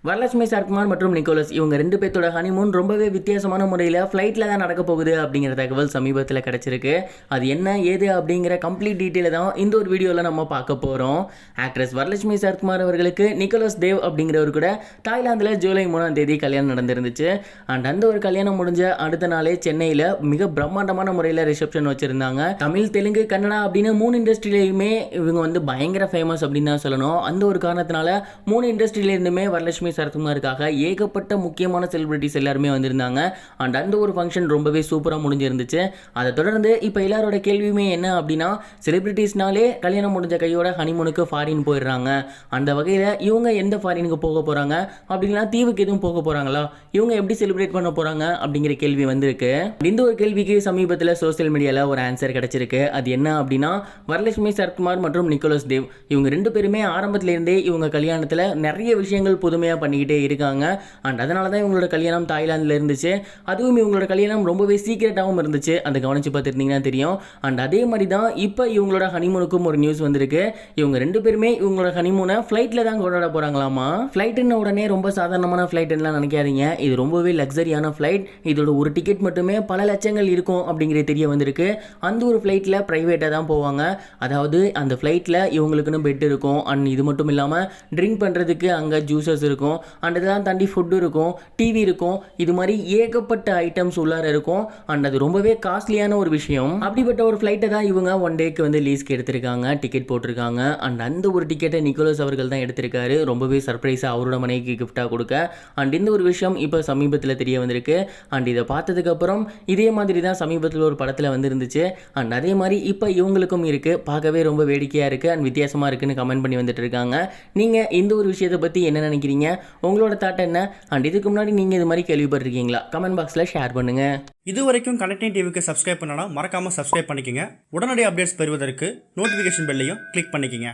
வரலட்சுமி சரத்குமார் மற்றும் நிக்கோலஸ் இவங்க ரெண்டு பேர்த்தோட ஹனிமூன் ரொம்பவே வித்தியாசமான முறையில் ஃப்ளைட்டில் தான் நடக்க போகுது அப்படிங்கிற தகவல் சமீபத்தில் கிடச்சிருக்கு. அது என்ன ஏது அப்படிங்கிற கம்ப்ளீட் டீட்டெயிலை தான் இந்த ஒரு வீடியோவில் நம்ம பார்க்க போகிறோம். ஆக்ட்ரஸ் வரலட்சுமி சரத்குமார் அவர்களுக்கு நிக்கோலஸ் தேவ் அப்படிங்கிறவர் கூட தாய்லாந்தில் ஜூலை 3ஆம் தேதி கல்யாணம் நடந்திருந்துச்சு. அண்ட் அந்த ஒரு கல்யாணம் முடிஞ்ச அடுத்த நாளே சென்னையில் மிக பிரம்மாண்டமான முறையில் ரிசப்ஷன் வச்சுருந்தாங்க. தமிழ், தெலுங்கு, கன்னடா அப்படின்னு 3 இண்டஸ்ட்ரியிலையுமே இவங்க வந்து பயங்கர ஃபேமஸ் அப்படின்னு தான் சொல்லணும். அந்த ஒரு காரணத்தினால 3 இண்டஸ்ட்ரியிலேருந்துமே வரலட்சுமி சரத்குமாருக்காக ஏகப்பட்ட முக்கியமான செலிபிரிட்டிஸ் எல்லாருமே வந்திருந்தாங்க. அண்ட் அந்த ஒரு ஃபங்க்ஷன் ரொம்பவே சூப்பராக முடிஞ்சிருந்துச்சு. அதை தொடர்ந்து இப்போ எல்லாரோட கேள்வியுமே என்ன அப்படின்னா, செலிபிரிட்டிஸ்னாலே கல்யாணம் முடிஞ்ச கையோட ஹனிமூனுக்கு ஃபாரின் போயிடுறாங்க. அந்த வகையில் இவங்க எந்த ஃபாரினுக்கு போக போகிறாங்க அப்படின்னா, தீவுக்கு எதுவும் போக போகிறாங்களா, இவங்க எப்படி செலிப்ரேட் பண்ண போகிறாங்க அப்படிங்கிற கேள்வி வந்திருக்கு. இந்த ஒரு கேள்விக்கு சமீபத்தில் சோசியல் மீடியாவில் ஒரு ஆன்சர் கிடச்சிருக்கு. அது என்ன அப்படின்னா, வரலட்சுமி சரத்குமார் மற்றும் நிக்கோலஸ் தேவ் இவங்க 2 பேருமே ஆரம்பத்திலேருந்தே இவங்க கல்யாணத்தில் நிறைய விஷயங்கள் புதுமையாக பண்ணிக்கிட்டே இருக்காங்க. அண்ட் அதனால தான் இவங்களோட கல்யாணம் தாய்லாந்தில் இருந்துச்சு. அதுவும் இவங்களோட கல்யாணம் ரொம்பவே சீக்கிரட்டாகவும் இருந்துச்சு. அதை கவனித்து பார்த்துருந்தீங்கன்னா தெரியும். அண்ட் அதே மாதிரி தான் இப்போ இவங்களோட ஹனிமூனுக்கும் ஒரு நியூஸ் வந்திருக்கு. இவங்க 2 பேருமே இவங்களோட ஹனிமூனை ஃப்ளைட்டில் தான் கொண்டாட போகிறாங்களாமா. ஃப்ளைட்டுன்னு உடனே ரொம்ப சாதாரணமான ஃப்ளைட்டுலாம் நினைக்காதீங்க. இது ரொம்பவே லக்ஸரியான ஃப்ளைட். இதோட ஒரு டிக்கெட் மட்டுமே பல லட்சங்கள் இருக்கும் அப்படிங்கிறது தெரிய வந்திருக்கு. அந்த ஒரு ஃப்ளைட்டில் ப்ரைவேட்டாக தான் போவாங்க. அதாவது அந்த ஃப்ளைட்டில் இவங்களுக்குன்னு பெட் இருக்கும். அண்ட் இது மட்டும் இல்லாமல் ட்ரிங்க் பண்ணுறதுக்கு அங்கே ஜூஸஸ் இருக்கும். அண்ட் இதெல்லாம் தாண்டி ஃபுட்டு இருக்கும், டிவி இருக்கும். இது மாதிரி ஏகப்பட்ட ஐட்டம்ஸ் உள்ளார இருக்கும். அண்ட் அது ரொம்பவே காஸ்ட்லியான ஒரு விஷயம். அப்படிப்பட்ட ஒரு ஃப்ளைட்டை தான் இவங்க 1 டேக்கு வந்து லீஸ்க்கு எடுத்திருக்காங்க, டிக்கெட் போட்டிருக்காங்க. அண்ட் அந்த ஒரு டிக்கெட்டை நிக்கோலஸ் அவர்கள் தான் எடுத்திருக்காரு. ரொம்பவே சர்ப்ரைஸாக அவரோட மனைவிக்கு கிஃப்டாக கொடுக்க. அண்ட் இந்த ஒரு விஷயம் இப்போ சமீபத்தில் தெரிய வந்திருக்கு. அண்ட் இதை பார்த்ததுக்கப்புறம் இதே மாதிரி தான் சமீபத்தில் ஒரு படத்தில் வந்துருந்துச்சு. அண்ட் அதே மாதிரி இப்போ இவங்களுக்கும் இருக்குது. பார்க்கவே ரொம்ப வேடிக்கையாக இருக்குது அண்ட் வித்தியாசமாக இருக்குன்னு கமெண்ட் பண்ணி வந்துட்டு இருக்காங்க. நீங்கள் இந்த ஒரு விஷயத்தை பற்றி என்ன நினைக்கிறீங்க? உங்களோட தாட் என்ன? அண்ட் இதுக்கு முன்னாடி நீங்கள் இது மாதிரி கேள்விப்பட்டிருக்கீங்களா? கமெண்ட் பாக்ஸில் ஷேர் பண்ணுங்கள். இது வரைக்கும் கனெக்டிங் டிவிக்கு சப்ஸ்கிரைப் பண்ணனா மறக்காமல் சப்ஸ்கிரைப் பண்ணிக்கங்க. உடனடி அப்டேட்ஸ் பெறுவதற்கு நோட்டிஃபிகேஷன் பெல்லையும் கிளிக் பண்ணிக்கங்க.